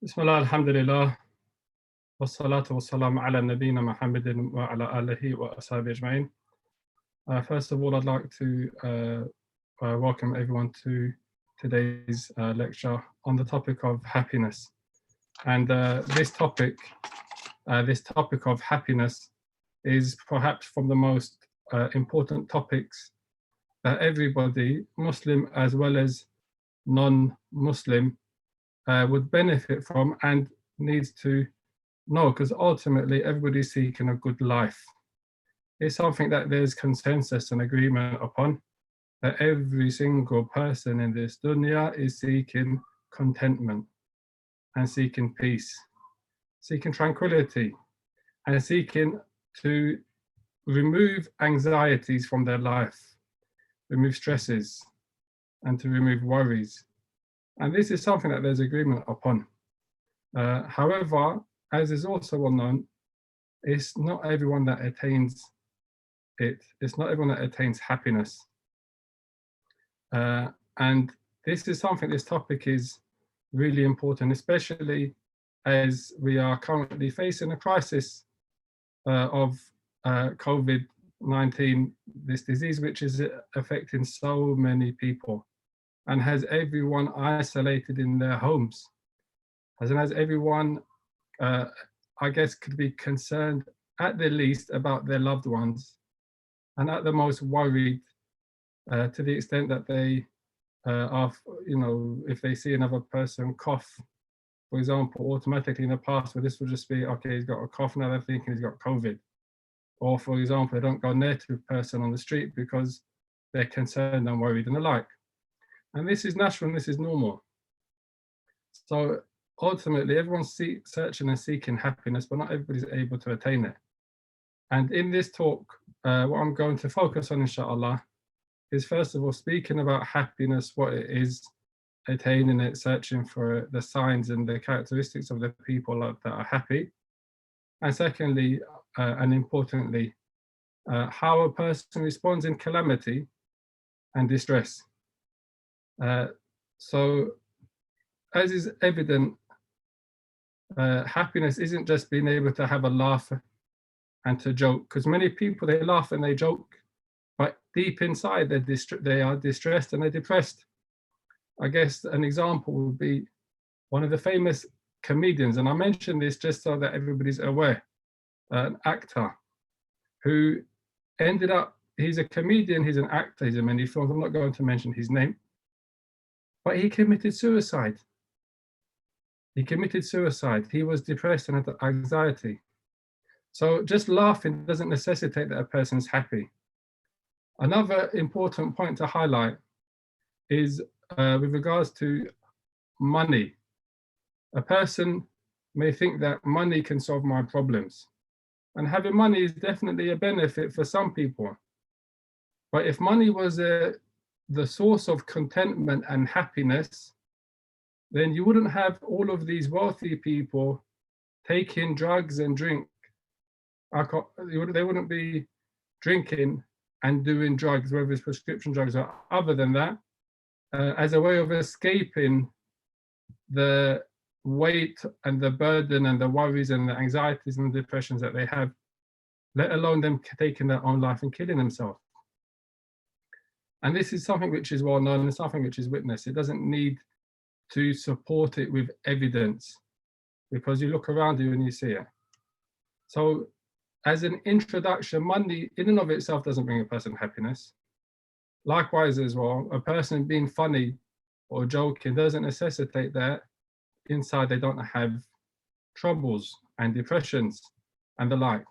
Bismillah, alhamdulillah, wassalatu wassalamu ala nabiyyina Muhammadin wa ala alihi wa ashabihi ajma'in. First of all, I'd like to welcome everyone to today's lecture on the topic of happiness. And this topic of happiness is perhaps from the most important topics that everybody, Muslim as well as non-Muslim, would benefit from and needs to know, because ultimately everybody's seeking a good life. It's something that there's consensus and agreement upon, that every single person in this dunya is seeking contentment and seeking peace, seeking tranquility, and seeking to remove anxieties from their life, remove stresses, and to remove worries. And this is something that there's agreement upon. However, as is also well known, it's not everyone that attains it. It's not everyone that attains happiness. And this is something, this topic is really important, especially as we are currently facing a crisis of COVID-19, this disease which is affecting so many people and has everyone isolated in their homes, as everyone, I guess, could be concerned at the least about their loved ones, and at the most worried to the extent that they are, if they see another person cough, for example, automatically in the past where this would just be, okay, he's got a cough, now they're thinking he's got COVID. Or for example, they don't go near to a person on the street because they're concerned and worried and the like. And this is natural and this is normal. So ultimately, everyone's searching and seeking happiness, but not everybody's able to attain it. And in this talk, what I'm going to focus on, inshallah, is first of all speaking about happiness, what it is, attaining it, searching for the signs and the characteristics of the people that are happy. And secondly, and importantly, how a person responds in calamity and distress. So, as is evident, happiness isn't just being able to have a laugh and to joke, because many people, they laugh and they joke, but deep inside they are distressed and they're depressed. I guess an example would be one of the famous comedians, and I mention this just so that everybody's aware, an actor who ended up, he's a comedian, he's an actor, he's in many films, I'm not going to mention his name, but he committed suicide. He committed suicide. He was depressed and had anxiety. So just laughing doesn't necessitate that a person's happy. Another important point to highlight is with regards to money. A person may think that money can solve my problems. And having money is definitely a benefit for some people. But if money was the source of contentment and happiness, then you wouldn't have all of these wealthy people taking drugs and drink. They wouldn't be drinking and doing drugs, whether it's prescription drugs or other than that, as a way of escaping the weight and the burden and the worries and the anxieties and the depressions that they have, let alone them taking their own life and killing themselves. And this is something which is well known and something which is witnessed. It doesn't need to support it with evidence, because you look around you and you see it. So as an introduction, money in and of itself doesn't bring a person happiness. Likewise as well, a person being funny or joking doesn't necessitate that inside they don't have troubles and depressions and the like.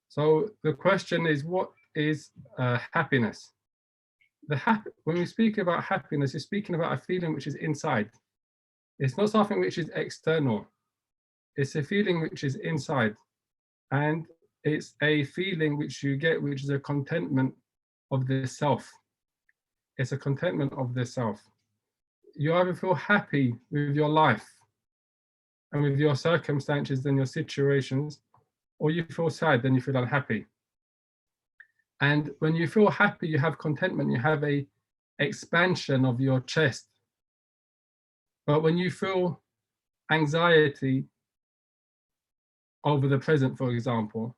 So the question is, what is happiness? When we speak about happiness, you're speaking about a feeling which is inside. It's not something which is external. It's a feeling which is inside. And it's a feeling which you get, which is a contentment of the self. It's a contentment of the self. You either feel happy with your life and with your circumstances and your situations, or you feel sad, then you feel unhappy. And when you feel happy, you have contentment, you have a expansion of your chest. But when you feel anxiety over the present, for example,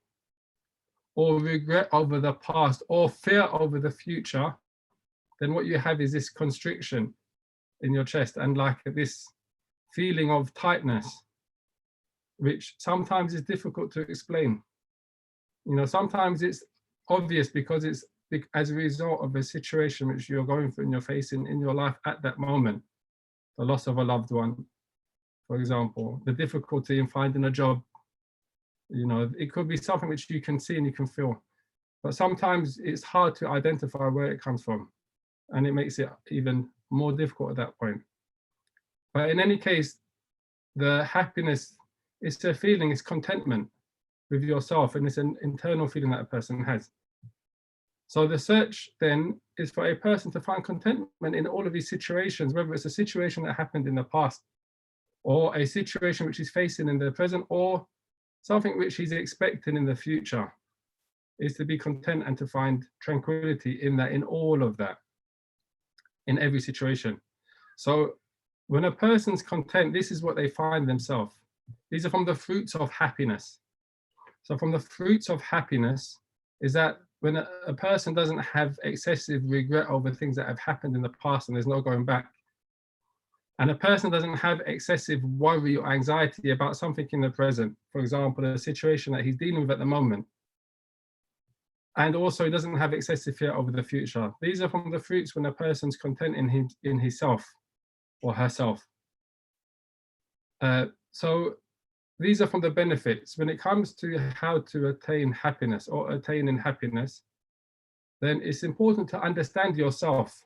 or regret over the past, or fear over the future, then what you have is this constriction in your chest and like this feeling of tightness, which sometimes is difficult to explain. You know, sometimes it's obvious because it's as a result of a situation which you're going through and you're facing in your life at that moment. The loss of a loved one, for example, the difficulty in finding a job. You know, it could be something which you can see and you can feel, but sometimes it's hard to identify where it comes from, and it makes it even more difficult at that point. But in any case, the happiness is a feeling, it's contentment with yourself, and it's an internal feeling that a person has. So the search then is for a person to find contentment in all of these situations, whether it's a situation that happened in the past, or a situation which he's facing in the present, or something which he's expecting in the future, is to be content and to find tranquility in that, in all of that, in every situation. So when a person's content, this is what they find themselves. These are from the fruits of happiness. So from the fruits of happiness is that when a person doesn't have excessive regret over things that have happened in the past and there's no going back, and a person doesn't have excessive worry or anxiety about something in the present, for example, a situation that he's dealing with at the moment, and also he doesn't have excessive fear over the future. These are from the fruits when a person's content in himself or herself. So these are from the benefits. When it comes to how to attain happiness or attaining happiness, then it's important to understand yourself.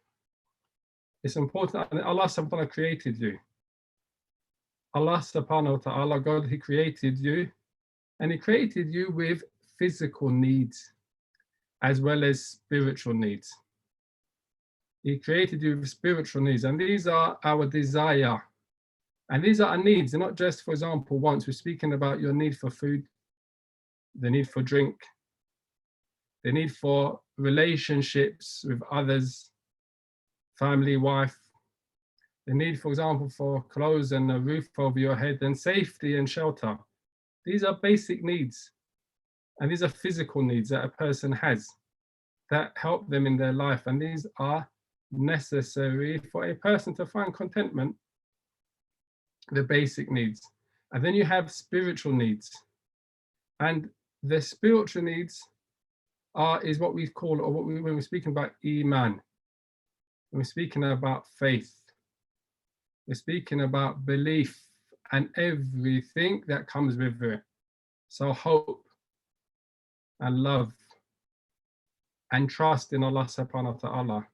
It's important that Allah subhanahu wa ta'ala created you. Allah subhanahu wa ta'ala, God, He created you, and He created you with physical needs as well as spiritual needs. He created you with spiritual needs, and these are our desire. And these are our needs. They're not just, for example, once we're speaking about your need for food, the need for drink, the need for relationships with others, family, wife, the need, for example, for clothes and a roof over your head, and safety and shelter. These are basic needs, and these are physical needs that a person has that help them in their life, and these are necessary for a person to find contentment, the basic needs. And then you have spiritual needs, and the spiritual needs is what we call, or what when we're speaking about iman, when we're speaking about faith, we're speaking about belief and everything that comes with it. So hope and love and trust in Allah subhanahu wa ta'ala,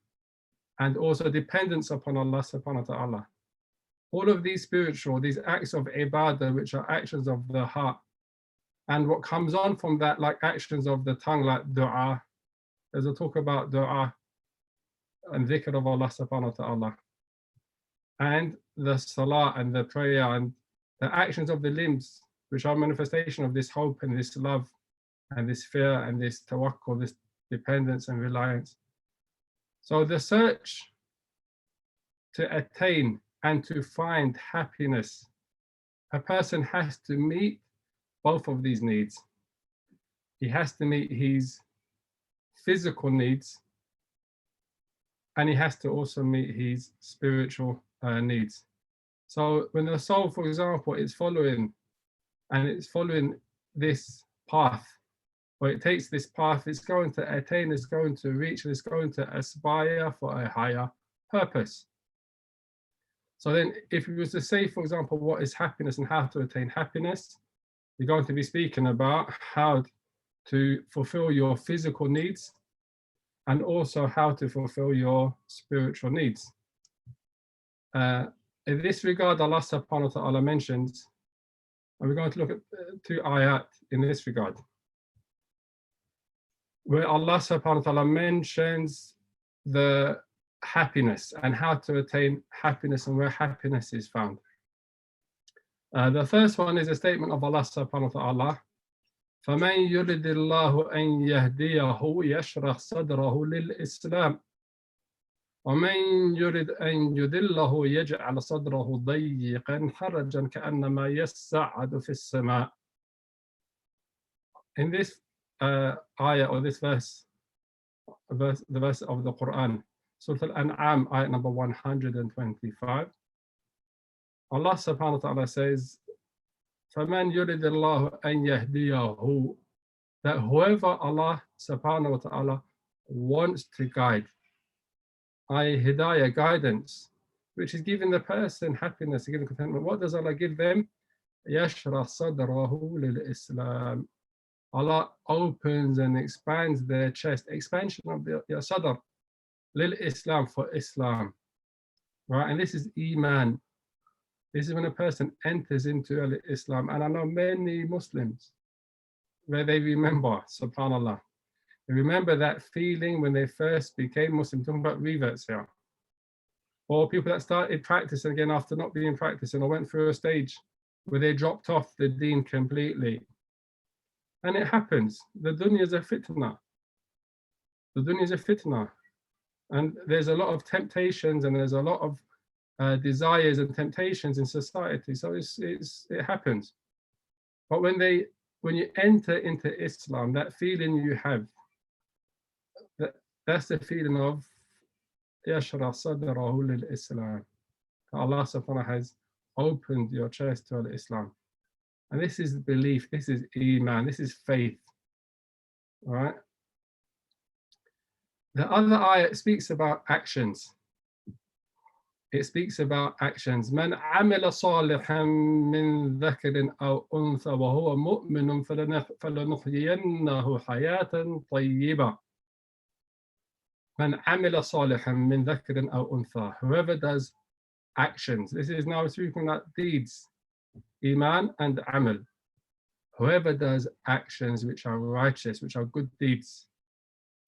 and also dependence upon Allah subhanahu wa ta'ala. All of these spiritual, these acts of ibadah, which are actions of the heart, and what comes on from that, like actions of the tongue, like dua. There's a talk about dua and dhikr of Allah subhanahu wa ta'ala, and the salah and the prayer and the actions of the limbs, which are manifestation of this hope and this love and this fear and this tawakkul, this dependence and reliance. So the search to attain and to find happiness, a person has to meet both of these needs. He has to meet his physical needs, and he has to also meet his spiritual needs. So when the soul, for example, is following this path, or it takes this path, it's going to attain, it's going to reach, it's going to aspire for a higher purpose. So then if we was to say, for example, what is happiness and how to attain happiness, we're going to be speaking about how to fulfill your physical needs and also how to fulfill your spiritual needs. In this regard, Allah subhanahu wa ta'ala mentions, and we're going to look at 2 ayat in this regard, where Allah subhanahu wa ta'ala mentions the happiness and how to attain happiness and where happiness is found. The first one is a statement of Allah subhanahu wa ta'ala, فَمَنْ يُرِدِ اللَّهُ أَنْ يَهْدِيَهُ يَشْرَحْ صَدْرَهُ لِلْإِسْلَامِ ومن يرد أن يضله يجعل صدره ضيقا حرجا كأنما يصعد في السماء. In this ayah or this verse, the verse of the Quran, Surah Al-An'am, ayat number 125, Allah subhanahu wa ta'ala says, فَمَنْ يُرِدِ اللَّهُ أَنْ يَهْدِيَهُ, that whoever Allah subhanahu wa ta'ala wants to guide, hidayah, guidance, which is giving the person happiness, giving contentment. What does Allah give them? يَشْرَحْ صَدْرَهُ لِلْإِسْلَامِ. Allah opens and expands their chest, expansion of their sadr, lil-Islam, for Islam. Right, and this is Iman. This is when a person enters into Islam. And I know many Muslims where they remember, subhanAllah, they remember that feeling when they first became Muslim, talking about reverts here. Or people that started practicing again after not being practicing, or went through a stage where they dropped off the deen completely. And it happens. The dunya is a fitna. The dunya is a fitna. And there's a lot of temptations and there's a lot of desires and temptations in society. So it happens. But when you enter into Islam, that feeling you have, that's the feeling of يَشْرَحْ صَدْرَهُ لِلْإِسْلَامِ. Allah subhanahu wa ta'ala has opened your chest to Islam. And this is belief, this is Iman, this is faith. All right? The other ayah speaks about actions. It speaks about actions. مَنْ عَمِلَ صَالِحًا مِنْ ذَكَرٍ أَوْ أُنْثَى وَهُوَ مُؤْمِنٌ فَلَنُحْيِيَنَّهُ حَيَاةً طَيِّبَةً. مَنْ عَمِلَ صَالِحًا مِنْ ذَكَرٍ أَوْ أُنْثَى. Whoever does actions. This is now speaking about deeds. Iman and Amal. Whoever does actions which are righteous, which are good deeds.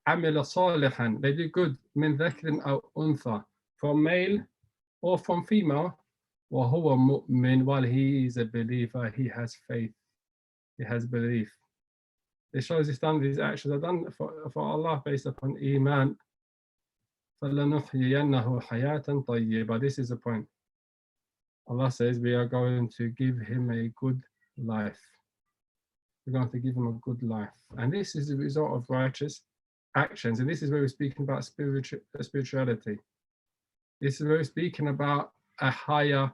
Amila salihan, they do good. Min dhakrin aw untha, from male or from female. Wa huwa mu'min, while he is a believer, he has faith, he has belief. It shows these actions are done for Allah based upon Iman. فَلَنُحْيِيَنَّهُ حَيَاةً طَيِّبَةً. This is the point. Allah says we are going to give him a good life. We're going to give him a good life. And this is the result of righteous actions. And this is where we're speaking about spirituality. This is where we're speaking about a higher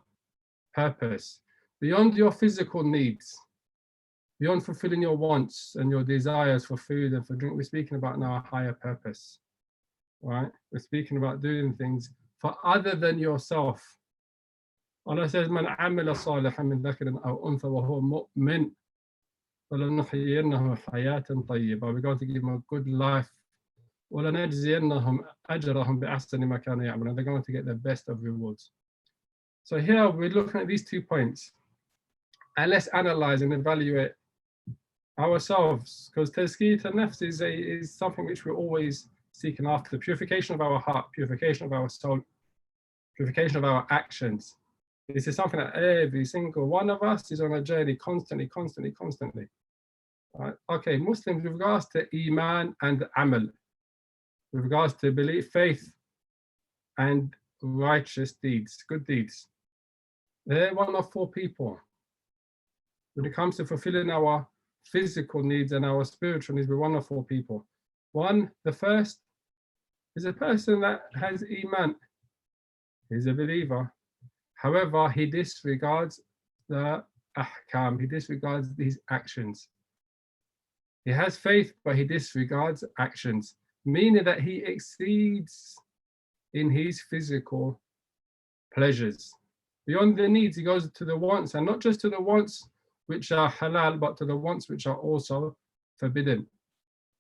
purpose. Beyond your physical needs, beyond fulfilling your wants and your desires for food and for drink, we're speaking about now a higher purpose. Right? We're speaking about doing things for other than yourself. Allah says, "Man amila salihan min dhakarin aw untha wa huwa mu'min, فَلَنُحْيِيَنَّهُ حَيَاةً طَيِّبَةً." We're going to give him a good life. وَلَنَجْزِيَنَّهُمْ أَجْرَهُمْ بِأَحْسَنِ مَا كَانُوا يَعْمَلُونَ. They're going to get the best of rewards. So here we're looking at these 2 points, and let's analyze and evaluate ourselves, because tazkiyat an-nafs is something which we're always seeking after. The purification of our heart, purification of our soul, purification of our actions. This is something that every single one of us is on a journey constantly. Right? Okay, Muslims, with regards to Iman and Amal, with regards to belief, faith, and righteous deeds, good deeds, they're one of 4 people. When it comes to fulfilling our physical needs and our spiritual needs, we're one of 4 people. One, the first, is a person that has Iman. He's a believer. However, he disregards the ahkam, he disregards these actions. He has faith, but he disregards actions, meaning that he exceeds in his physical pleasures. Beyond the needs, he goes to the wants, and not just to the wants which are halal, but to the wants which are also forbidden,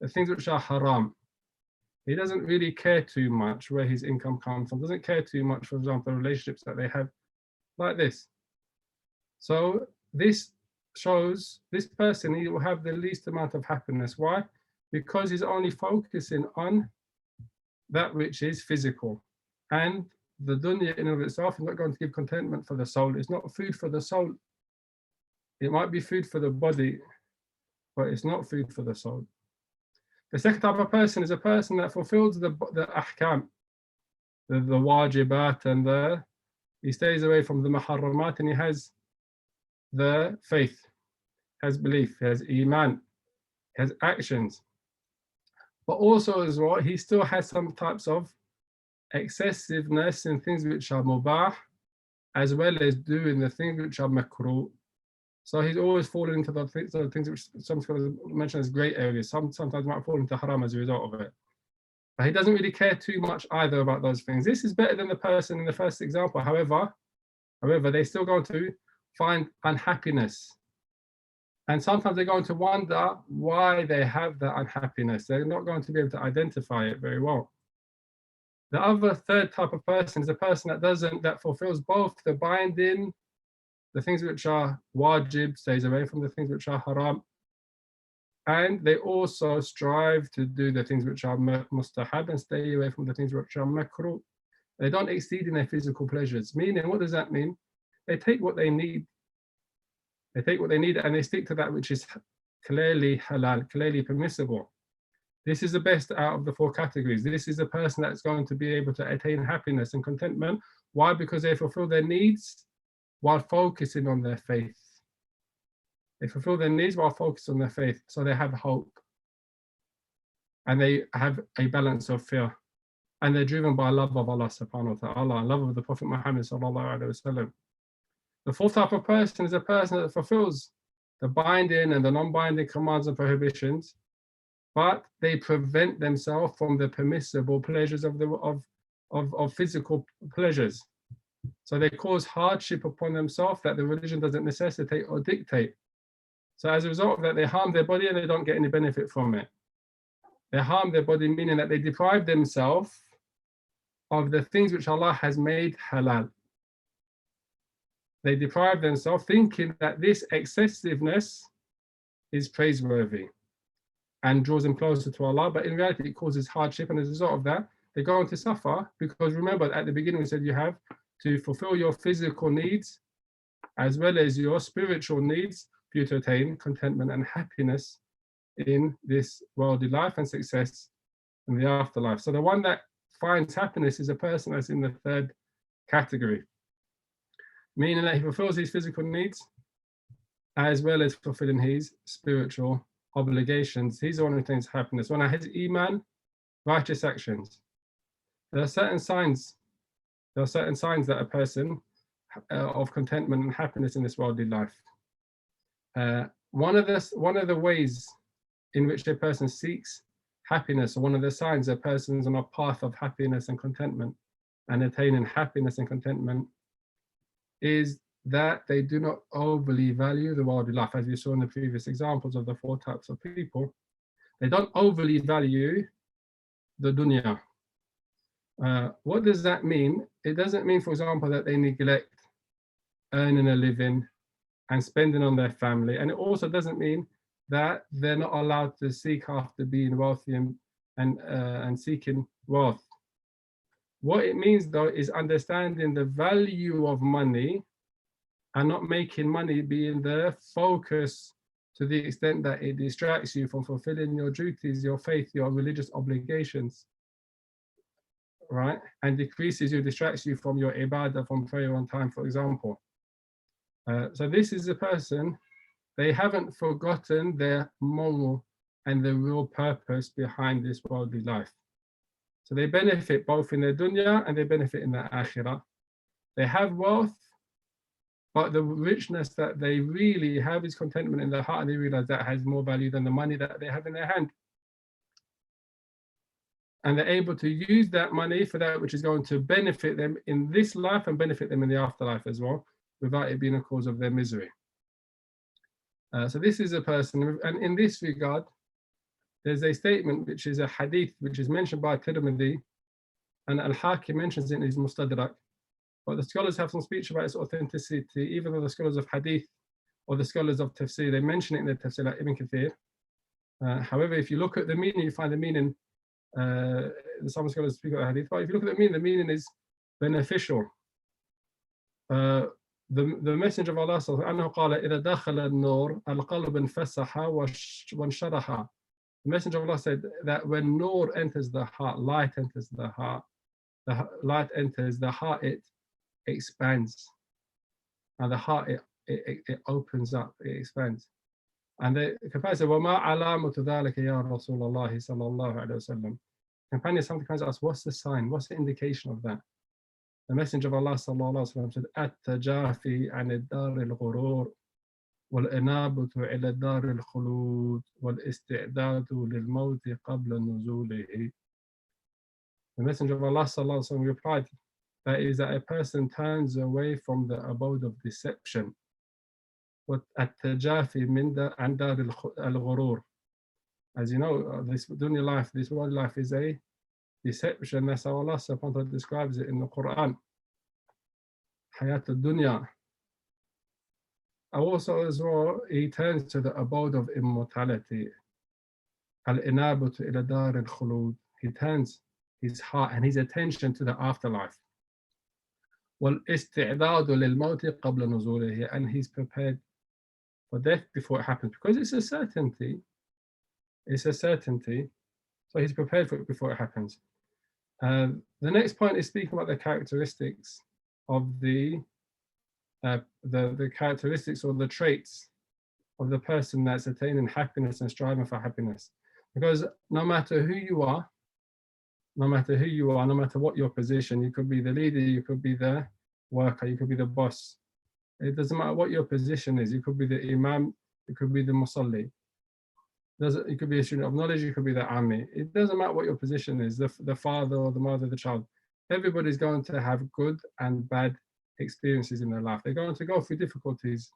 the things which are haram. He doesn't really care too much where his income comes from, doesn't care too much, for example, the relationships that they have, like this. So this shows this person, he will have the least amount of happiness. Why? Because he's only focusing on that which is physical. And the dunya in and of itself is not going to give contentment for the soul. It's not food for the soul. It might be food for the body, but it's not food for the soul. The second type of person is a person that fulfills the ahkam. wajibat, and he stays away from the muharramat, and he has the faith, has belief, has iman, has actions. But also as well, he still has some types of excessiveness in things which are mubah, as well as doing the things which are makruh. So he's always falling into the things which some scholars mention as grey areas. Sometimes might fall into haram as a result of it. But he doesn't really care too much either about those things. This is better than the person in the first example. However, they're still going to find unhappiness. And sometimes they're going to wonder why they have that unhappiness. They're not going to be able to identify it very well. The other third type of person is a person that fulfills both the binding, the things which are wajib, stays away from the things which are haram, and they also strive to do the things which are mustahab and stay away from the things which are makruh. They don't exceed in their physical pleasures. Meaning, what does that mean? They take what they need. They take what they need and they stick to that which is clearly halal, clearly permissible. This is the best out of the four categories. This is the person that's going to be able to attain happiness and contentment. Why? Because they fulfill their needs while focusing on their faith. They fulfill their needs while focusing on their faith. So they have hope. And they have a balance of fear. And they're driven by love of Allah subhanahu wa ta'ala, love of the Prophet Muhammad sallallahu alaihi wasallam. The fourth type of person is a person that fulfills the binding and the non-binding commands and prohibitions, but they prevent themselves from the permissible pleasures of physical pleasures. So they cause hardship upon themselves that the religion doesn't necessitate or dictate. So as a result of that, they harm their body and they don't get any benefit from it. They harm their body, meaning that they deprive themselves of the things which Allah has made halal. They deprive themselves thinking that this excessiveness is praiseworthy and draws them closer to Allah, but in reality it causes hardship, and as a result of that, they're going to suffer, because remember at the beginning we said you have to fulfill your physical needs as well as your spiritual needs for you to attain contentment and happiness in this worldly life and success in the afterlife. So the one that finds happiness is a person that's in the third category, meaning that he fulfills his physical needs as well as fulfilling his spiritual obligations. He's the one who attains happiness. When I has iman, righteous actions. There are certain signs that a person of contentment and happiness in this worldly life. One of the ways in which a person seeks happiness, or one of the signs that a person is on a path of happiness and contentment and attaining happiness and contentment, is that they do not overly value the worldly life, as we saw in the previous examples of the four types of people. They don't overly value the dunya. What does that mean? It doesn't mean, for example, that they neglect earning a living and spending on their family. And it also doesn't mean that they're not allowed to seek after being wealthy and seeking wealth. What it means, though, is understanding the value of money and not making money being the focus to the extent that it distracts you from fulfilling your duties, your faith, your religious obligations, right? And distracts you from your ibadah, from prayer on time, for example. So this is a person, they haven't forgotten their moral and the real purpose behind this worldly life. So they benefit both in their dunya and they benefit in their akhirah. They have wealth, but the richness that they really have is contentment in their heart, and they realize that has more value than the money that they have in their hand. And they're able to use that money for that which is going to benefit them in this life and benefit them in the afterlife as well, without it being a cause of their misery. So this is a person, and in this regard, there's a statement which is a hadith which is mentioned by Tirmidhi, and Al-Hakim mentions it in his Mustadrak. But the scholars have some speech about its authenticity, even though the scholars of hadith or the scholars of tafsir, they mention it in their tafsir, like Ibn Kathir. However, if you look at the meaning, you find the meaning, some scholars speak about hadith, but if you look at the meaning is beneficial. The Messenger of Allah says, أنه قال إذا دخل النور القلب انفسح وانشرح. The Messenger of Allah said that when nur enters the heart, light enters the heart, the light enters, the heart, it expands. And the heart, it opens up, it expands. And the companion said, وَمَا عَلَامَةُ ذَلِكَ يَا رَسُولَ اللَّهِ صَلَّى اللَّهُ عَلَيْهِ وسلم. Companion sometimes asked, what's the sign? What's the indication of that? The Messenger of Allah sallallahu alaihi wasallam said, التجافي عن الدار الغرور والإنابة إلى الدار الخلود والاستعداد للموت قبل نزوله. The Messenger of Allah sallallahu alaihi wasallam replied, that is that a person turns away from the abode of deception. التجافي عن دار الغرور. As you know, this dunya life, this world life is a deception. That's how Allah subhanahu wa ta'ala describes it in the Quran. Hayat al-dunya. Also as well, he turns to the abode of immortality. Al-inabatu ila dar al-khulud. He turns his heart and his attention to the afterlife. Wal-isti'dadu lil-mawti qabla nuzulihi. And he's prepared for death before it happens. Because it's a certainty. It's a certainty. So he's prepared for it before it happens. The next point is speaking about the characteristics of the characteristics or the traits of the person that's attaining happiness and striving for happiness. Because no matter who you are, no matter what your position, you could be the leader, you could be the worker, you could be the boss. It doesn't matter what your position is. You could be the imam, you could be the musalli. You could be a student of knowledge, you could be the ammi. It doesn't matter what your position is, the father or the mother, the child. Everybody's going to have good and bad experiences in their life. They're going to go through difficulties.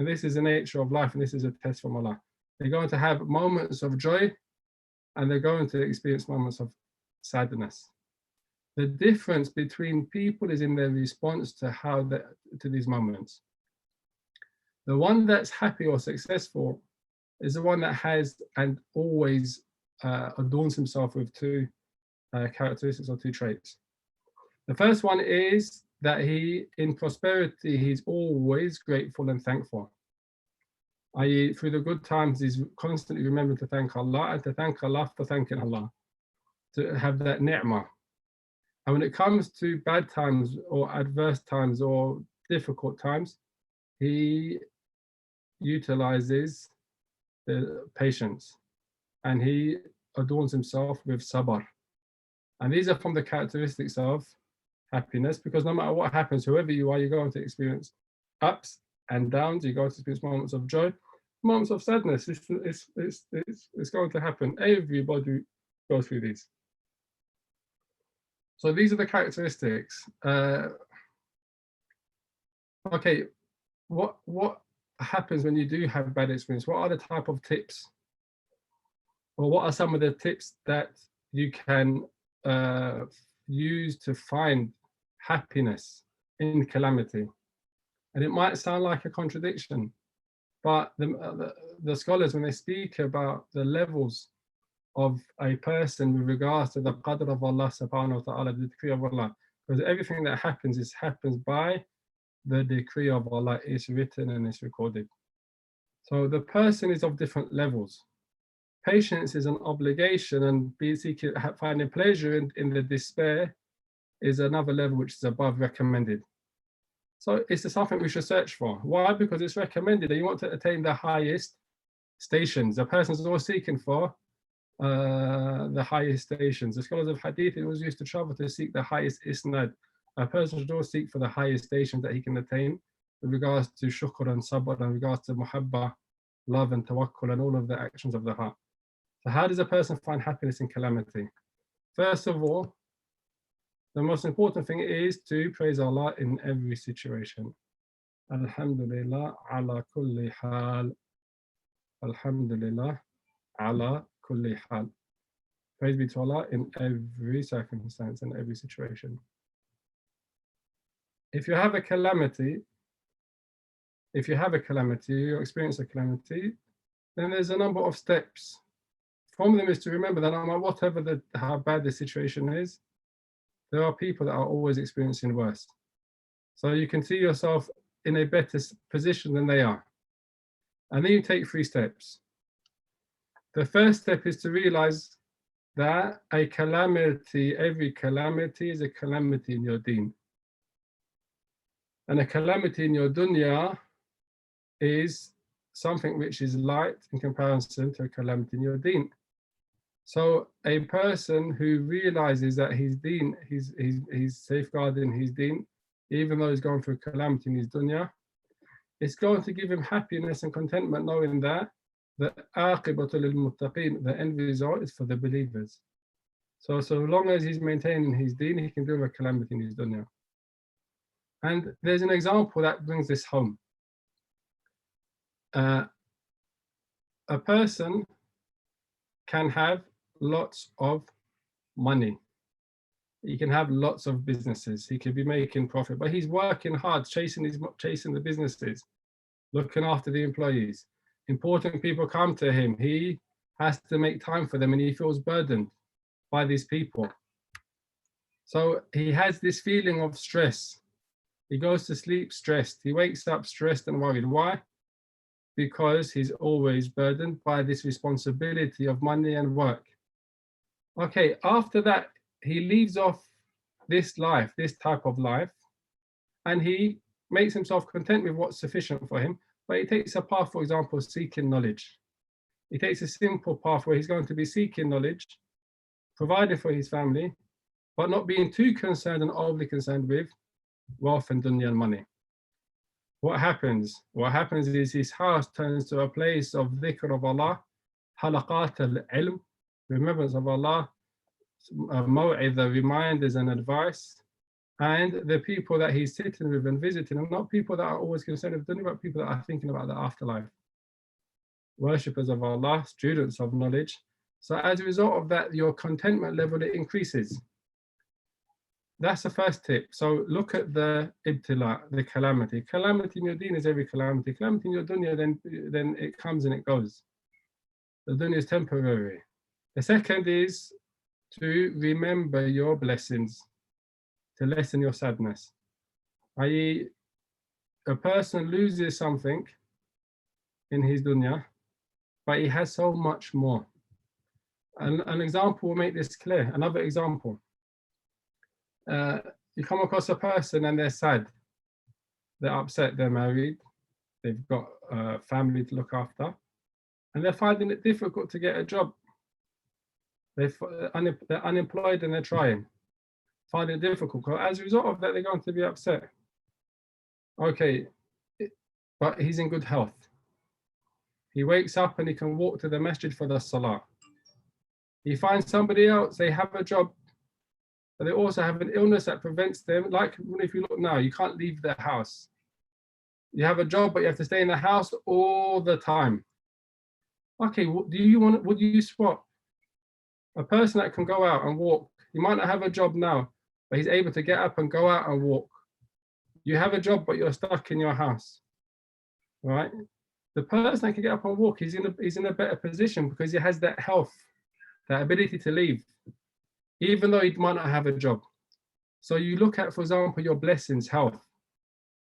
And this is the nature of life, and this is a test from Allah. They're going to have moments of joy, and they're going to experience moments of sadness. The difference between people is in their response to these moments. The one that's happy or successful is the one that has and always adorns himself with two characteristics or two traits. The first one is that in prosperity, he's always grateful and thankful. I.e., through the good times, he's constantly remembering to thank Allah and to thank Allah for thanking Allah, to have that ni'mah. And when it comes to bad times or adverse times or difficult times, he utilizes the patience and he adorns himself with sabr. And these are from the characteristics of happiness, because no matter what happens, whoever you are, you're going to experience ups and downs. You're going to experience moments of joy, moments of sadness. It's going to happen. Everybody goes through these. So these are the characteristics. Okay, what happens when you do have bad experience? What are the type of tips? Or what are some of the tips that you can use to find happiness in calamity? And it might sound like a contradiction, but the scholars, when they speak about the levels of a person with regards to the qadr of Allah subhanahu wa ta'ala, the decree of Allah, because everything that happens happens by the decree of Allah. Is written and it's recorded. So the person is of different levels. Patience is an obligation, and finding pleasure in the despair is another level which is above recommended. So it's something we should search for. Why? Because it's recommended, and you want to attain the highest stations. The person's always seeking for the highest stations. The scholars of hadith always used to travel to seek the highest isnad. A person should always seek for the highest stations that he can attain with regards to shukr and sabr, and regards to muhabba, love and tawakkul, and all of the actions of the heart. So how does a person find happiness in calamity? First of all, the most important thing is to praise Allah in every situation. Alhamdulillah ala kulli hal. Alhamdulillah ala kulli hal. Praise be to Allah in every circumstance and every situation. If you have a calamity, you experience a calamity, then there's a number of steps. From them is to remember that no matter whatever how bad the situation is, there are people that are always experiencing worse. So you can see yourself in a better position than they are. And then you take 3 steps. The first step is to realize that a calamity, every calamity is a calamity in your deen. And a calamity in your dunya is something which is light in comparison to a calamity in your deen. So a person who realizes that his deen, he's safeguarding his deen, even though he's going through a calamity in his dunya, it's going to give him happiness and contentment, knowing that the aqibatul al-muttaqin, the end result is for the believers. So long as he's maintaining his deen, he can deal with a calamity in his dunya. And there's an example that brings this home. A person can have lots of money. He can have lots of businesses. He could be making profit, but he's working hard, chasing the businesses, looking after the employees. Important people come to him. He has to make time for them, and he feels burdened by these people. So he has this feeling of stress. He goes to sleep stressed. He wakes up stressed and worried. Why? Because he's always burdened by this responsibility of money and work. Okay, after that, he leaves off this life, this type of life, and he makes himself content with what's sufficient for him, but he takes a path, for example, seeking knowledge. He takes a simple path where he's going to be seeking knowledge, providing for his family, but not being too concerned and overly concerned with wealth and dunya and money. What happens? What happens is his house turns to a place of dhikr of Allah, halaqat al-ilm, remembrance of Allah, maw'idha, reminders and advice, and the people that he's sitting with and visiting are not people that are always concerned with dunya, but people that are thinking about the afterlife. Worshippers of Allah, students of knowledge. So as a result of that, your contentment level, it increases. That's the first tip. So look at the ibtila, the calamity. Calamity in your deen is every calamity. Calamity in your dunya, then it comes and it goes. The dunya is temporary. The second is to remember your blessings, to lessen your sadness. i.e., a person loses something in his dunya, but he has so much more. An example will make this clear. Another example. You come across a person and they're sad, they're upset, they're married, they've got a family to look after, and they're finding it difficult to get a job. They're unemployed and they're trying, finding it difficult. As a result of that, they're going to be upset. Okay, but he's in good health. He wakes up and he can walk to the masjid for the salah. He finds somebody else, they have a job, but they also have an illness that prevents them. Like if you look now, you can't leave the house. You have a job, but you have to stay in the house all the time. Okay, would you swap? A person that can go out and walk, he might not have a job now, but he's able to get up and go out and walk. You have a job, but you're stuck in your house, right? The person that can get up and walk, he's in a better position because he has that health, that ability to leave, even though he might not have a job. So you look at, for example, your blessings, health,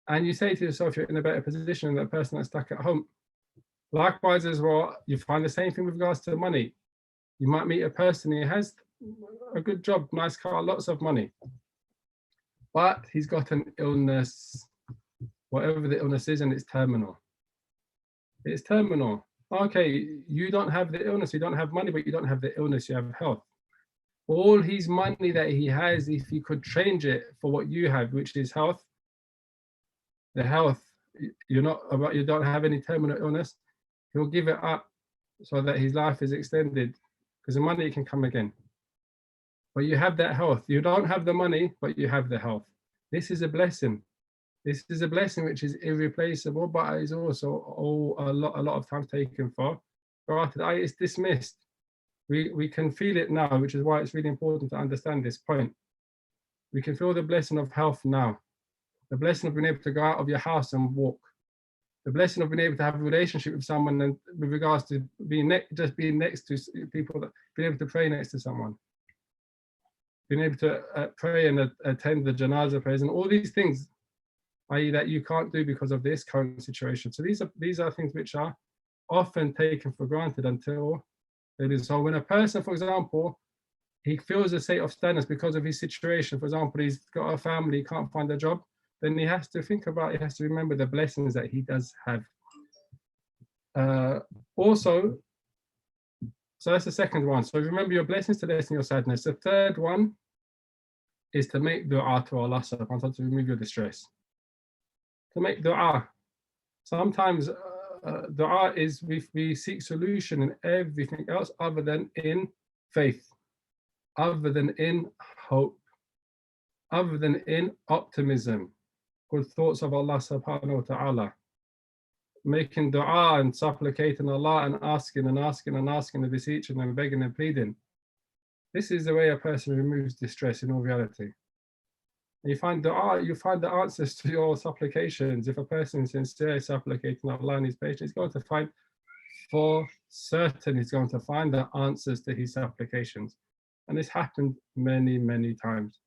and you say to yourself, you're in a better position than that person that's stuck at home. Likewise as well, you find the same thing with regards to money. You might meet a person who has a good job, nice car, lots of money, but he's got an illness, whatever the illness is, and it's terminal. It's terminal. Okay, you don't have the illness, you don't have money, but you don't have the illness, you have health. All his money that he has, if he could change it for what you have, which is health, the health, you don't have any terminal illness, he'll give it up so that his life is extended, because the money can come again. But you have that health. You don't have the money, but you have the health. This is a blessing. This is a blessing which is irreplaceable, but is also a lot of times taken for granted. It's dismissed. We can feel it now, which is why it's really important to understand this point. We can feel the blessing of health now, the blessing of being able to go out of your house and walk, the blessing of being able to have a relationship with someone, and with regards to being next to people, that being able to pray next to someone, being able to pray and attend the janazah prayers, and all these things, i.e. that you can't do because of this current situation. So these are things which are often taken for granted until it is. So when a person, for example, he feels a state of sadness because of his situation. For example, he's got a family, he can't find a job, then he has to think about, he has to remember the blessings that he does have. Also, so that's the second one. So remember your blessings to lessen your sadness. The third one is to make dua to Allah subhanahu wa ta'ala to remove your distress. To make dua. Sometimes dua is we seek solution in everything else other than in faith, other than in hope, other than in optimism, good thoughts of Allah subhanahu wa ta'ala. Making dua and supplicating Allah and asking and asking and asking and beseeching and begging and pleading. This is the way a person removes distress in all reality. You find dua, you find the answers to your supplications. If a person is sincerely supplicating Allah and he's patient, he's going to find, for certain, he's going to find the answers to his supplications. And this happened many, many times.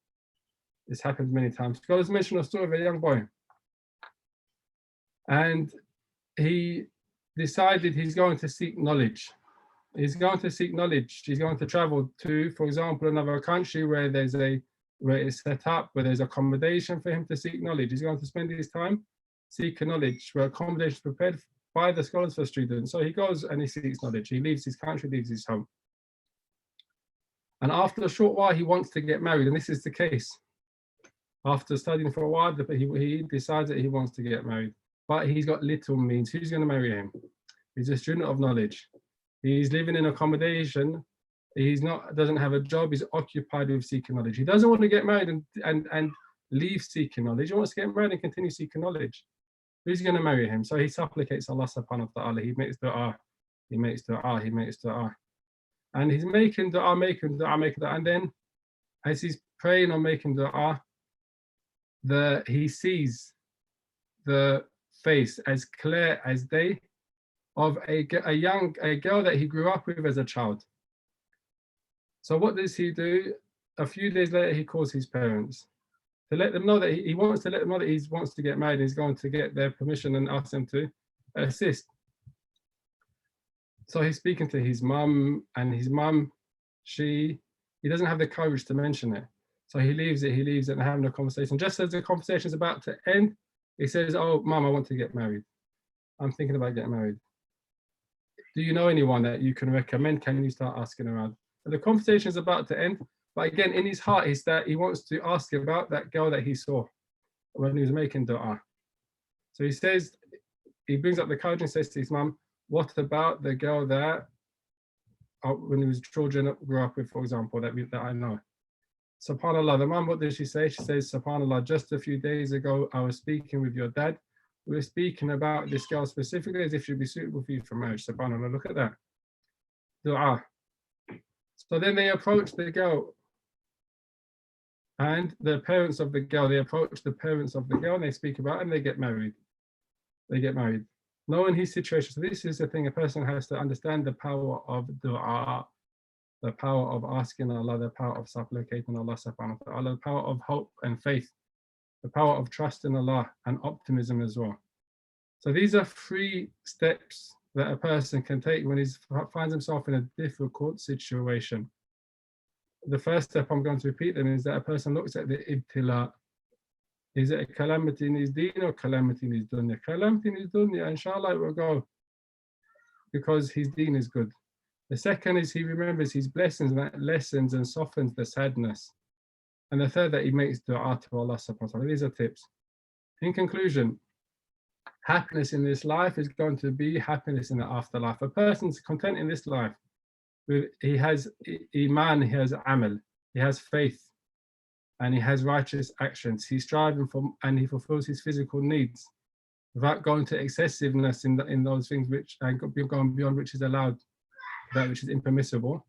This happened many times. God has mentioned a story of a young boy. And he decided he's going to seek knowledge. He's going to seek knowledge. He's going to travel to, for example, another country where it's set up, where there's accommodation for him to seek knowledge. He's going to spend his time seeking knowledge, where accommodation is prepared by the scholars for students. So he goes and he seeks knowledge. He leaves his country, leaves his home. And after a short while, he wants to get married. And this is the case. After studying for a while, he decides that he wants to get married. But he's got little means. Who's going to marry him? He's a student of knowledge. He's living in accommodation. Doesn't have a job. He's occupied with seeking knowledge. He doesn't want to get married and leave seeking knowledge. He wants to get married and continue seeking knowledge. Who's going to marry him? So he supplicates Allah subhanahu wa ta'ala. He makes dua. He makes dua. He makes dua. And he's making dua, making dua, making dua. And then as he's praying or making dua, he sees the face as clear as day of a girl that he grew up with as a child. So what does he do? A few days later, he calls his parents to let them know that he wants to let them know that he wants to get married. He's going to get their permission and ask them to assist. So he's speaking to his mum, and his mum, he doesn't have the courage to mention it. So he leaves it, and having a conversation. Just as the conversation is about to end, he says, "Oh, Mum, I want to get married. I'm thinking about getting married. Do you know anyone that you can recommend? Can you start asking around?" And the conversation is about to end, but again, in his heart is that he wants to ask about that girl that he saw when he was making dua. So he says, he brings up the courage and says to his mum, "What about the girl that when he was children grew up with, for example, that I know?" SubhanAllah, the mum, what did she say? She says, "SubhanAllah, just a few days ago, I was speaking with your dad. We were speaking about this girl specifically as if she'd be suitable for you for marriage." SubhanAllah, look at that. Dua. So then they approach the girl and the parents of the girl. They approach the parents of the girl and they speak about it and they get married. They get married. Knowing his situation. So this is the thing, a person has to understand the power of dua, the power of asking Allah, the power of supplicating Allah subhanahu wa ta'ala, the power of hope and faith, the power of trust in Allah and optimism as well. So these are 3 steps that a person can take when he finds himself in a difficult situation. The first step, I'm going to repeat them, is that a person looks at the ibtila. Is it a calamity in his deen or calamity in his dunya? Calamity in his dunya, inshallah it will go, because his deen is good. The second is he remembers his blessings, and that lessens and softens the sadness. And the third, that he makes dua to Allah subhanahu wa ta'ala. These are tips. In conclusion, happiness in this life is going to be happiness in the afterlife. A person's content in this life. He has iman, he has amal, he has faith, and he has righteous actions. He's striving for, and he fulfills his physical needs without going to excessiveness in those things which, and going beyond which is allowed, that which is impermissible.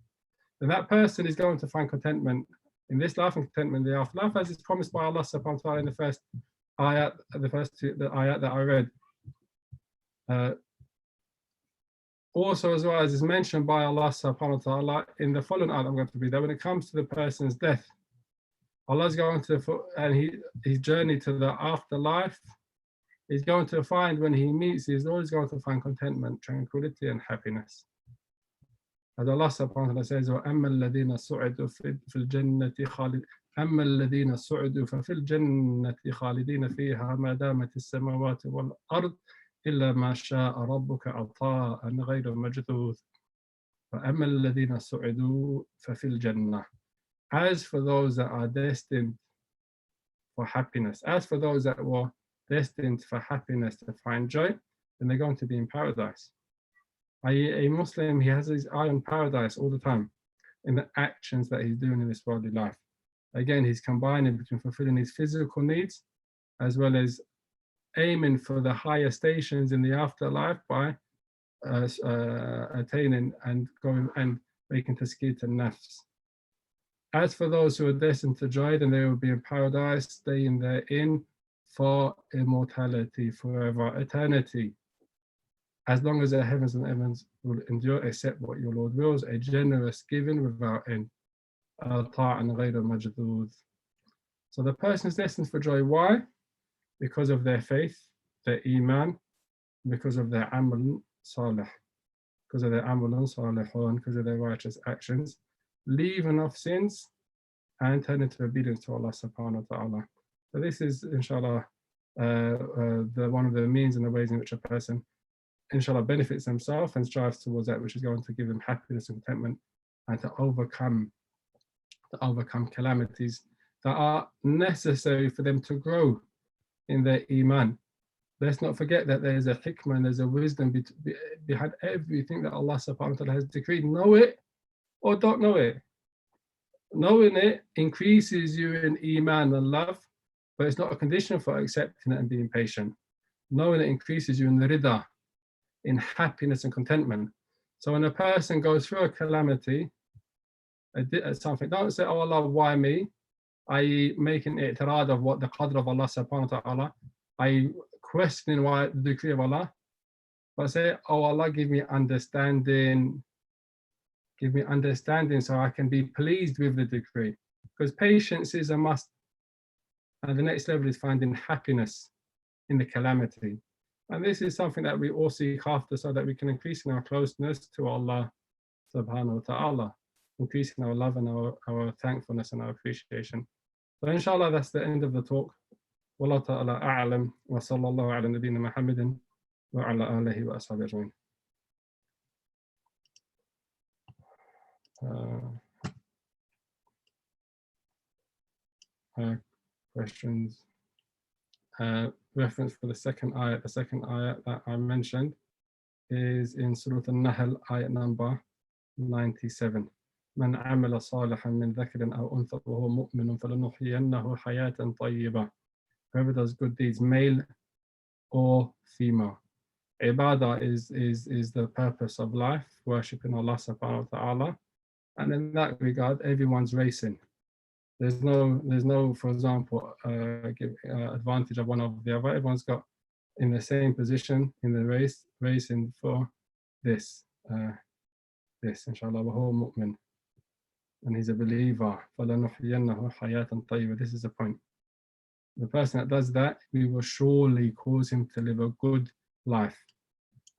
Then that person is going to find contentment in this life and contentment in the afterlife, as is promised by Allah subhanahu wa ta'ala in the first ayat, the ayat that I read. Also, as well as is mentioned by Allah subhanahu wa ta'ala in the following ayat I'm going to read, that when it comes to the person's death, Allah is going to, and his journey to the afterlife, he's going to find, when he meets, he's always going to find contentment, tranquility, and happiness. As Allah subhanahu wa ta'ala says, وَأَمَّا الَّذِينَ سُعِدُوا فِي الْجَنَّةِ خَالِدِينَ أَمَّا الَّذِينَ سُعِدُوا فَفِي الْجَنَّةِ خَالِدِينَ فِيهَا مَا دَامَتِ السَّمَاوَاتُ وَالْأَرْضُ إِلَّا مَا شَاءَ رَبُّكَ عَطَاءً غَيْرَ مَجْذُوذٍ وَأَمَّا الَّذِينَ سُعِدُوا فَفِي الْجَنَّةِ. As for those that are destined for happiness, as for those that were destined for happiness, to find joy, then they're going to be in paradise. A Muslim, he has his eye on paradise all the time in the actions that he's doing in this worldly life. Again, he's combining between fulfilling his physical needs as well as aiming for the higher stations in the afterlife by attaining and going and making tazkiyat an-nafs. As for those who are destined to joy, then they will be in paradise, staying therein for immortality, forever, eternity. As long as the heavens and heavens will endure, except what your Lord wills, a generous giving without end. So the person is destined for joy. Why? Because of their faith, their iman, because of their amal salih, because of their amalun salihun, because of their righteous actions, leaving off sins and turn into obedience to Allah subhanahu wa ta'ala. So this is, inshallah, one of the means and the ways in which a person, inshallah, benefits himself and strives towards that which is going to give them happiness and contentment, and to overcome calamities that are necessary for them to grow in their iman. Let's not forget that there is a hikmah and there's a wisdom behind everything that Allah subhanahu wa ta'ala has decreed. Know it or don't know it. Knowing it increases you in iman and love, but it's not a condition for accepting it and being patient. Knowing it increases you in the rida, in happiness and contentment. So when a person goes through a calamity, something, don't say, oh Allah, why me? I making i'tirad of what the qadr of Allah subhanahu wa ta'ala, I questioning why the decree of Allah, but say, oh Allah, give me understanding so I can be pleased with the decree. Because patience is a must. And the next level is finding happiness in the calamity. And this is something that we all seek after, so that we can increase in our closeness to Allah subhanahu wa ta'ala, increasing our love and our thankfulness and our appreciation. So inshallah, that's the end of the talk. Wallahu ta'ala a'lam wa sallallahu ala nabiyyina Muhammadin wa ala alihi wa ashabihi ajmain. Questions. Reference for the second ayat. The second ayat that I mentioned is in Surah An-Nahl, ayat number 97. من عمل صالحا من ذكر أو أنثى وهو مؤمن فلنحيينه حياة طيبة. Whoever does good deeds, male or female. Ibadah is the purpose of life, worshipping Allah subhanahu wa ta'ala. And in that regard, everyone's racing. There's no, for example, advantage of one over the other. Everyone's got in the same position in the race, racing for this, inshallah, وهو مؤمن. And he's a believer. فَلَنُحْيِيَنَّهُ حَيَاةً طَيِّبَةً. This is the point. The person that does that, we will surely cause him to live a good life.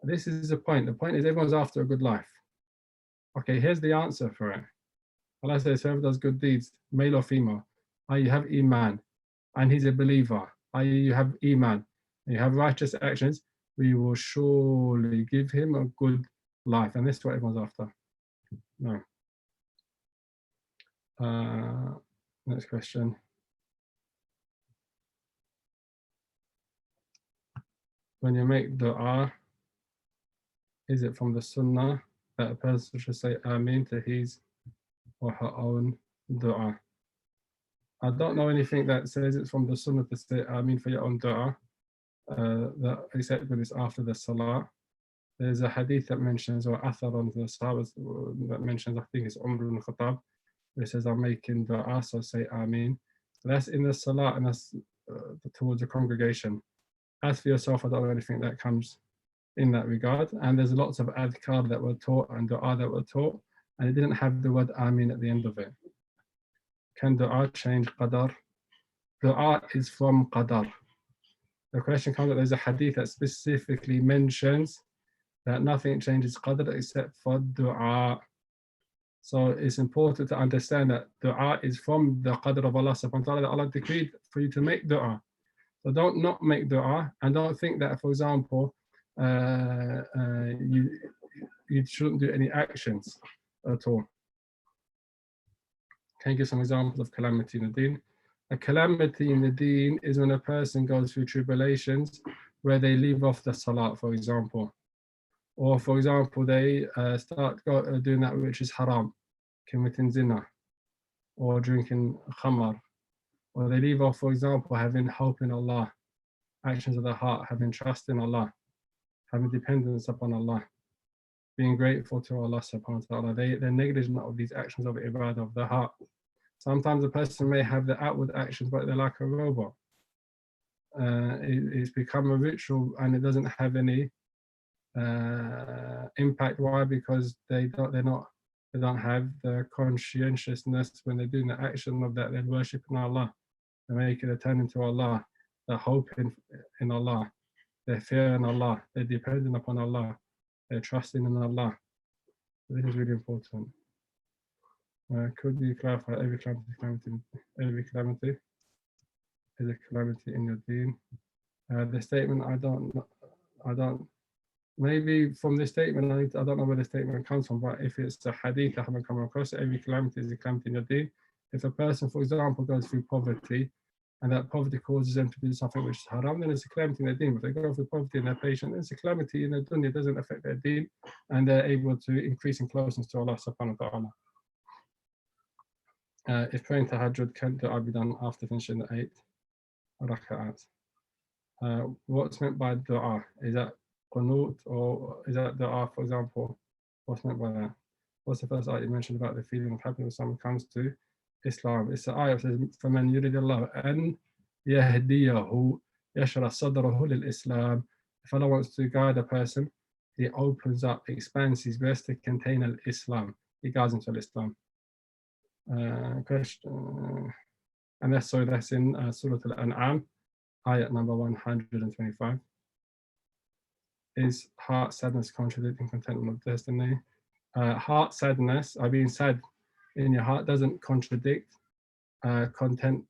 This is the point. The point is everyone's after a good life. Okay, here's the answer for it. Allah says, whoever does good deeds, male or female, you have iman, and he's a believer, you have iman, and you have righteous actions, we will surely give him a good life. And this is what everyone's after. No. Next question. When you make dua, is it from the sunnah that a person should say Ameen to his or her own dua? I don't know anything that says it's from the sunnah to say Ameen for your own dua, except when it's after the salah. There's a hadith that mentions, or athar on the Sahabas that mentions, I think it's Umar ibn Khattab, it says, I'm making dua, so say Ameen. That's in the salah, and that's towards the congregation. As for yourself, I don't know anything that comes in that regard. And there's lots of adhkar that were taught and dua that were taught, and it didn't have the word Ameen at the end of it. Can dua change qadar? Dua is from qadar. The question comes that there's a hadith that specifically mentions that nothing changes qadar except for dua. So it's important to understand that dua is from the qadr of Allah subhanahu wa ta'ala, that Allah decreed for you to make dua. So don't not make dua, and don't think that, for example, you shouldn't do any actions at all. Can you give some examples of calamity in the deen? A calamity in the deen is when a person goes through tribulations where they leave off the salat, for example. Or, for example, they start doing that which is haram, committing zina, or drinking khamar. Or they leave off, for example, having hope in Allah, actions of the heart, having trust in Allah, having dependence upon Allah, being grateful to Allah subhanahu wa ta'ala. They're negligent of these actions of ibadah of the heart. Sometimes a person may have the outward actions, but they're like a robot. It's become a ritual and it doesn't have any impact. Why? Because they don't have the conscientiousness when they're doing the action of that. They're worshipping Allah, they're making a turn into Allah, they're hoping in Allah, they're fearing Allah, they're dependent upon Allah, they're trusting in Allah. This is really important. Could you clarify every calamity is a calamity in your deen? The statement, I don't. Maybe from this statement, I don't know where the statement comes from, but if it's a hadith, I haven't come across it. Every calamity is a calamity in your deen. If a person, for example, goes through poverty, and that poverty causes them to do something which is haram, then it's a calamity in their deen. If they go through poverty and they're patient, it's a calamity in their dunya. It doesn't affect their deen, and they're able to increase in closeness to Allah subhanahu wa ta'ala. If praying tahajjud, can dua be done after finishing the 8 rak'at? What's meant by dua? Is that qunut, or is that dua, for example? What's meant by that? What's the first ayah you mentioned about the feeling of happiness when someone comes to Islam? It's the ayah that says, فَمَنْ يُرِدِ اللَّهُ أَنْ يَهْدِيَهُ يَشْرَحْ صَدْرَهُ لِلْإِسْلَامِ. If Allah wants to guide a person, He opens up, expands His breast to contain al-Islam. He guides into al-Islam. Question, and that's in Surah Al-An'am, ayat number 125. Is heart sadness contradicting contentment of destiny? Heart sadness, being sad in your heart, doesn't contradict contentment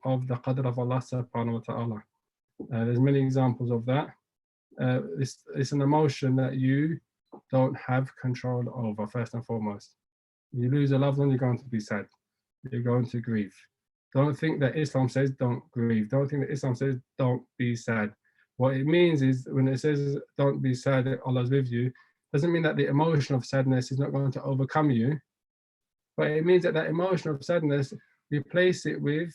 of the qadr of Allah subhanahu wa ta'ala. There's many examples of that. It's an emotion that you don't have control over, first and foremost. You lose a loved one, you're going to be sad. You're going to grieve. Don't think that Islam says don't grieve. Don't think that Islam says don't be sad. What it means is when it says don't be sad, that Allah's with you, doesn't mean that the emotion of sadness is not going to overcome you. But it means that that emotion of sadness, replace it with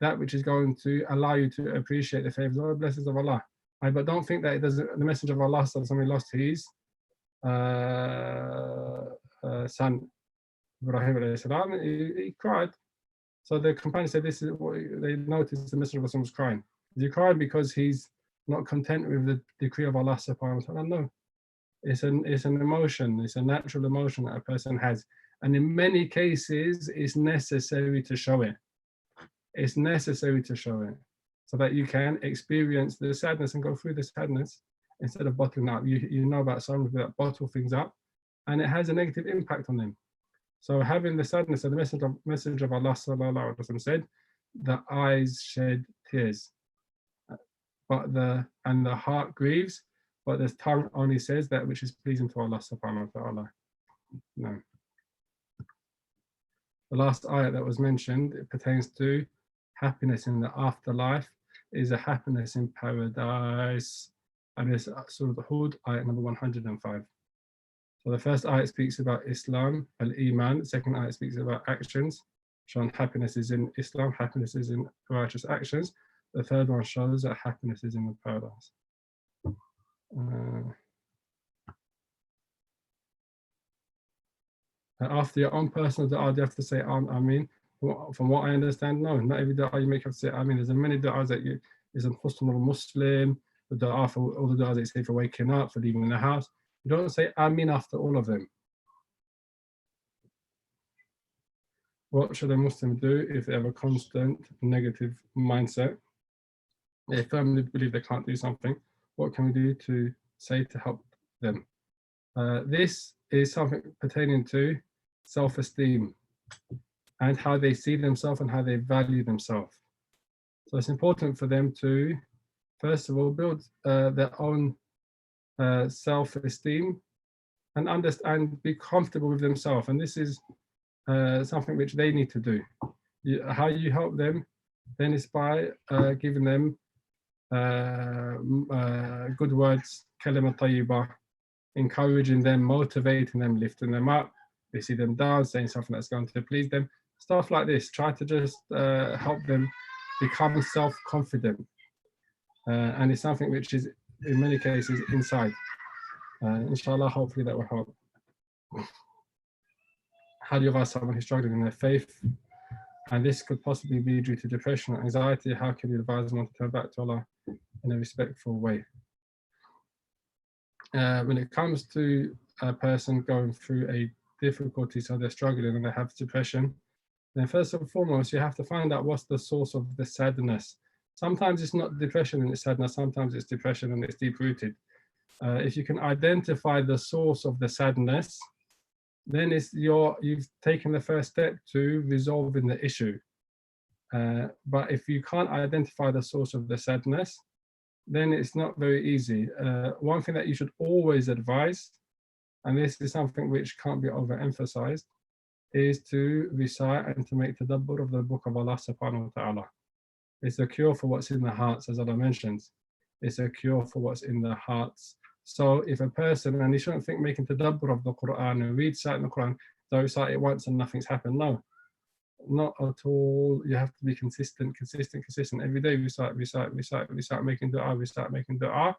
that which is going to allow you to appreciate the favors or the blessings of Allah. But don't think that it doesn't. The Messenger of Allah, somebody lost his son, Ibrahim alayhi salam, he cried. So the companions said, this is what they noticed, the Messenger of Allah was crying. Is he crying because he's not content with the decree of Allah subhanahu wa ta'ala? No. It's an emotion, it's a natural emotion that a person has. And in many cases, it's necessary to show it. It's necessary to show it so that you can experience the sadness and go through the sadness instead of bottling up. You know about some people that bottle things up and it has a negative impact on them. So having the sadness, and the Messenger of Allah sallallahu alaihi wasallam said, the eyes shed tears, but the heart grieves, but the tongue only says that which is pleasing to Allah subhanahu wa ta'ala. No. The last ayat that was mentioned, it pertains to happiness in the afterlife, is a happiness in paradise. And it's Surah Hud, ayat number 105. So the first ayat speaks about Islam, al-Iman. The second ayat speaks about actions, showing happiness is in Islam, happiness is in righteous actions. The third one shows that happiness is in the paradise. After your own personal dua, do you have to say Ameen? From what I understand, no, not every dua you make have to say Ameen. There's many du'as that is in Husn al-Muslim, the dua for all the du'as that you say for waking up, for leaving the house. You don't say Ameen after all of them. What should a Muslim do if they have a constant negative mindset? They firmly believe they can't do something. What can we do to say to help them? This is something pertaining to self-esteem and how they see themselves and how they value themselves. So it's important for them to, first of all, build their own self-esteem and understand, be comfortable with themselves. And this is something which they need to do. How you help them then is by giving them good words, kalima tayyibah, encouraging them, motivating them, lifting them up. They see them down, saying something that's going to please them. Stuff like this. Try to just help them become self-confident. And it's something which is, in many cases, inside. Inshallah, hopefully that will help. How do you advise someone who's struggling in their faith? And this could possibly be due to depression or anxiety. How can you advise someone to turn back to Allah in a respectful way? When it comes to a person going through a difficulty, so they're struggling and they have depression, then first and foremost, you have to find out what's the source of the sadness. Sometimes it's not depression and it's sadness, sometimes it's depression and it's deep-rooted. If you can identify the source of the sadness, then you've taken the first step to resolving the issue. But if you can't identify the source of the sadness, then it's not very easy. One thing that you should always advise, and this is something which can't be overemphasized, is to recite and to make tadabbur of the book of Allah subhanahu wa ta'ala. It's a cure for what's in the hearts, as Allah mentions. It's a cure for what's in the hearts. So if a person, and you shouldn't think making tadabbur of the Quran and reciting the Quran, don't recite it once and nothing's happened. No, not at all. You have to be consistent. Every day recite, making dua,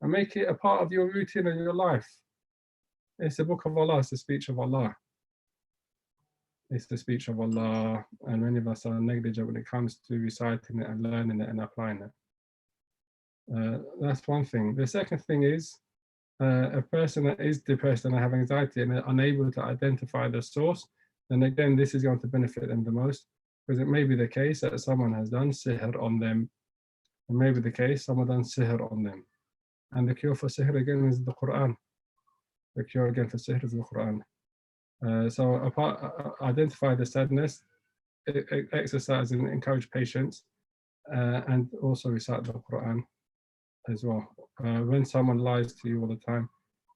and make it a part of your routine and your life. It's the book of Allah, it's the speech of Allah. It's the speech of Allah, and many of us are negligent when it comes to reciting it and learning it and applying it. That's one thing. The second thing is a person that is depressed and have anxiety and are unable to identify the source, then again, this is going to benefit them the most, because it may be the case that someone has done sihr on them. It may be the case someone done sihr on them. And the cure for sihr again is the Quran. The cure again for sihr is the Quran. So identify the sadness, exercise and encourage patience, and also recite the Quran as well. When someone lies to you all the time,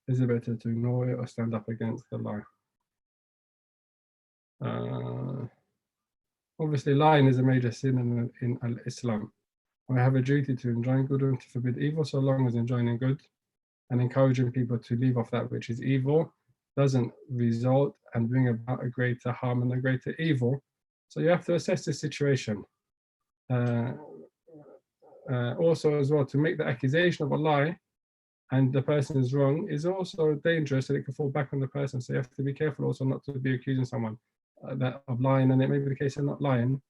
is it better to ignore it or stand up against the lie? Obviously, lying is a major sin in Islam. We have a duty to enjoin good and to forbid evil, so long as enjoining good and encouraging people to leave off that which is evil doesn't result and bring about a greater harm and a greater evil. So you have to assess the situation. Also as well, to make the accusation of a lie and the person is wrong is also dangerous, and it can fall back on the person. So you have to be careful also not to be accusing someone of lying, and it may be the case they're not lying.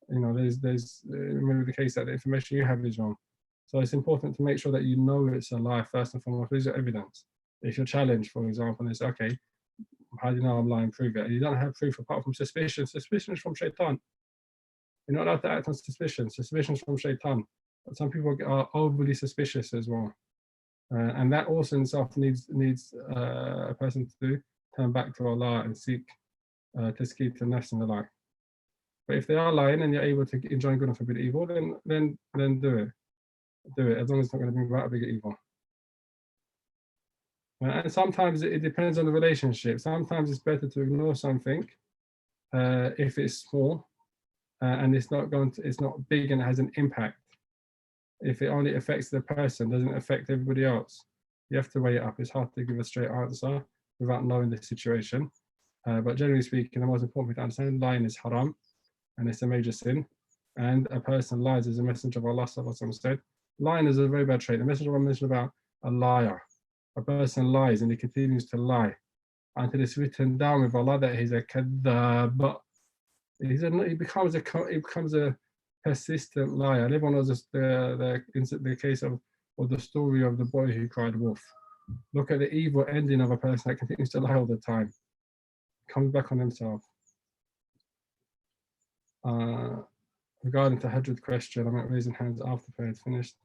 You know, there's maybe the case that the information you have is wrong. So it's important to make sure that you know it's a lie first and foremost. What is your evidence? If you're challenged, for example, and it's okay, how do you know I'm lying? Prove it. And you don't have proof apart from suspicion. Suspicion is from shaitan. You're not allowed to act on suspicion. Suspicion is from shaitan. But some people are overly suspicious as well. And that also in itself needs a person to turn back to Allah and seek tasqeet the nafs and the like. But if they are lying and you're able to enjoy good and forbid evil, then do it. Do it, as long as it's not going to bring about a bigger evil. And sometimes it depends on the relationship. Sometimes it's better to ignore something if it's small and it's not big and it has an impact. If it only affects the person, doesn't affect everybody else. You have to weigh it up. It's hard to give a straight answer without knowing the situation. But generally speaking, the most important thing to understand, lying is haram, and it's a major sin. And a person lies, as a messenger of Allah said. Lying is a very bad trait. The messenger of Allah mentioned about a liar. A person lies and he continues to lie until it's written down with Allah that he's a kadhab. He becomes a persistent liar. And everyone knows the case of, or the story of the boy who cried wolf. Look at the evil ending of a person that continues to lie all the time. Comes back on himself. Regarding the Tahajjud question, I'm at raising hands after prayer is finished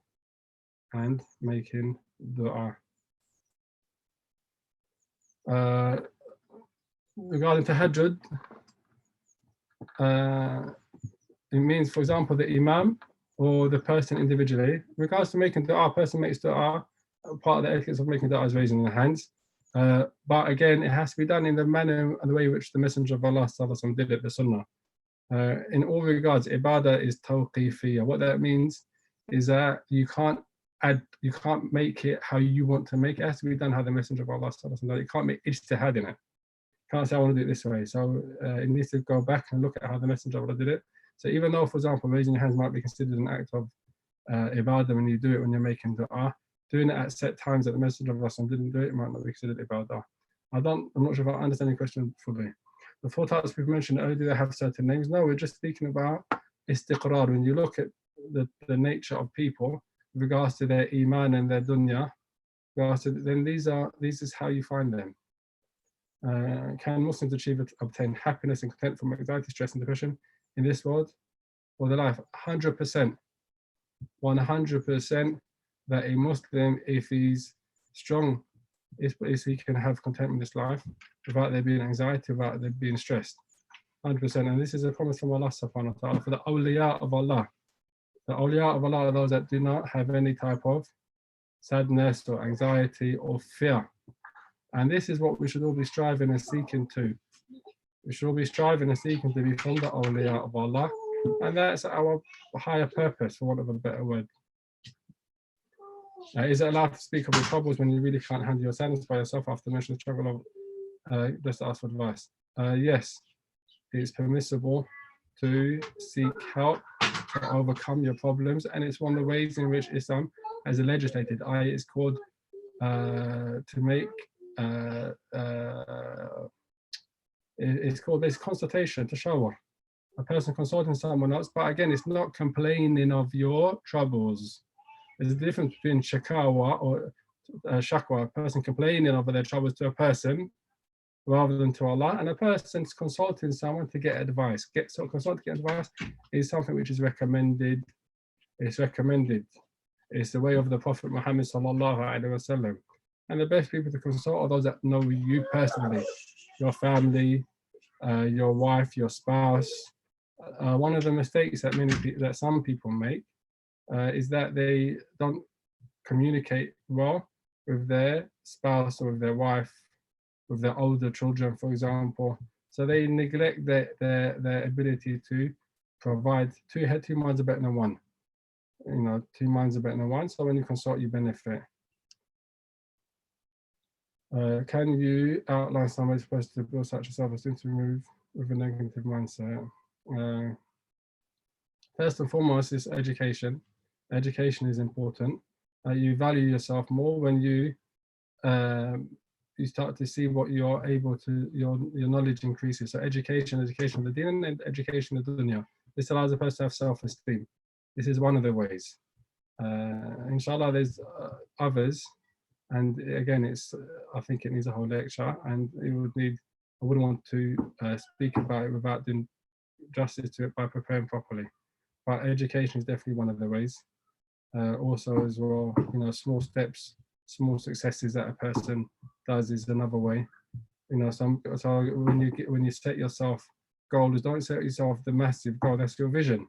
and making dua. regarding tahajjud, it means, for example, the imam or the person individually. In regards to making dua, a person makes dua, part of the etiquette of making dua is raising the hands. But again, it has to be done in the manner and the way in which the Messenger of Allah did it, the Sunnah. In all regards, ibadah is tawqifiyya. What that means is that you can't make it how you want to make it. It has to be done how the Messenger of Allah did it. You can't make ijtihad in it. You can't say I want to do it this way. So it needs to go back and look at how the Messenger of Allah did it. So even though, for example, raising your hands might be considered an act of ibadah when you do it when you're making dua, doing it at set times that the Messenger of Allah didn't do it, might not be considered ibadah. I'm not sure if I understand your question fully. The 4 types we've mentioned earlier, do they have certain names? No, we're just speaking about istiqrar. When you look at the nature of people with regards to their iman and their dunya, then these is how you find them. Can Muslims obtain happiness and content from anxiety, stress, and depression in this world or the life? 100%, 100% that a Muslim, if he's strong, is he can have content in this life without there being anxiety, without there being stressed. 100%. And this is a promise from Allah subhanahu wa ta'ala for the awliya of Allah. The awliya of Allah are those that do not have any type of sadness or anxiety or fear. And this is what we should all be striving and seeking to. We should all be striving and seeking to be from the awliya of Allah. And that's our higher purpose, for want of a better word. Is it allowed to speak of your troubles when you really can't handle your sadness by yourself after mentioning the struggle of just ask for advice? Yes, it's permissible to seek help to overcome your problems, and it's one of the ways in which Islam has legislated. It's called to make it's called this consultation, tashawwur. A person consulting someone else, but again, it's not complaining of your troubles. There's a difference between shakawa or shakwa, a person complaining over their troubles to a person rather than to Allah, and a person's consulting someone to get advice. Consult to get advice is something which is recommended. It's recommended. It's the way of the Prophet Muhammad sallallahu alaihi wasallam. And the best people to consult are those that know you personally, your family, your wife, your spouse. One of the mistakes that some people make is that they don't communicate well with their spouse or with their wife, with their older children, for example. So they neglect their ability to provide. Two minds are better than one. 2 minds are better than one. So when you consult, you benefit. Can you outline some ways for us to build such a self-esteem to move with a negative mindset? First and foremost is education. Education is important. You value yourself more when you start to see what you're able to, your knowledge increases. So education of the deen and education of the dunya. This allows a person to have self-esteem. This is one of the ways. Inshallah, there's others. And again, I think it needs a whole lecture, and I wouldn't want to speak about it without doing justice to it by preparing properly. But education is definitely one of the ways. Also, as well, small steps, small successes that a person does is another way. So when you set yourself goals, don't set yourself the massive goal. That's your vision.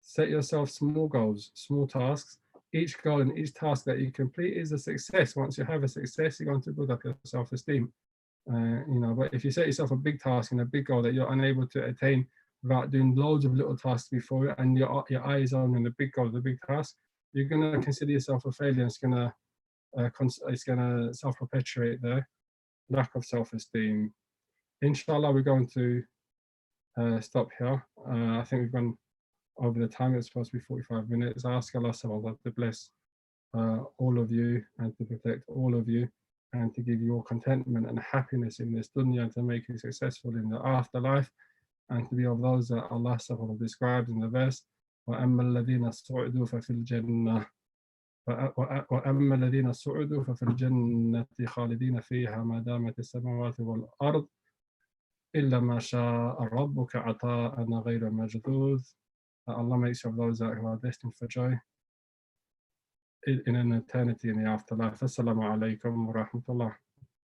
Set yourself small goals, small tasks. Each goal and each task that you complete is a success. Once you have a success, you're going to build up your self-esteem. But if you set yourself a big task and a big goal that you're unable to attain without doing loads of little tasks before it, and your eye is on the big goal, the big task, you're going to consider yourself a failure. It's going to self-perpetuate the lack of self-esteem. Inshallah, we're going to stop here. I think we've gone over the time. It's supposed to be 45 minutes. I ask Allah subhanahu to bless all of you and to protect all of you and to give you all contentment and happiness in this dunya and to make you successful in the afterlife and to be of those that Allah subhanahu describes in the verse وَأَمَّا الَّذِينَ سُعِدُوا فَفِي الْجَنَّةِ وَأَمَّا الَّذِينَ سُعِدُوا فَفِي الْجَنَّةِ خَالِدِينَ فِيهَا مَا دَامَتِ السَّمَاوَاتُ وَالْأَرْضُ إِلَّا مَا شَاءَ رَبُّكَ عَطَاءً غَيْرَ مَجْذُوذٍ. Allah makes you of those that who are destined for joy in an eternity in the afterlife. Assalamu alaikum wa rahmatullah.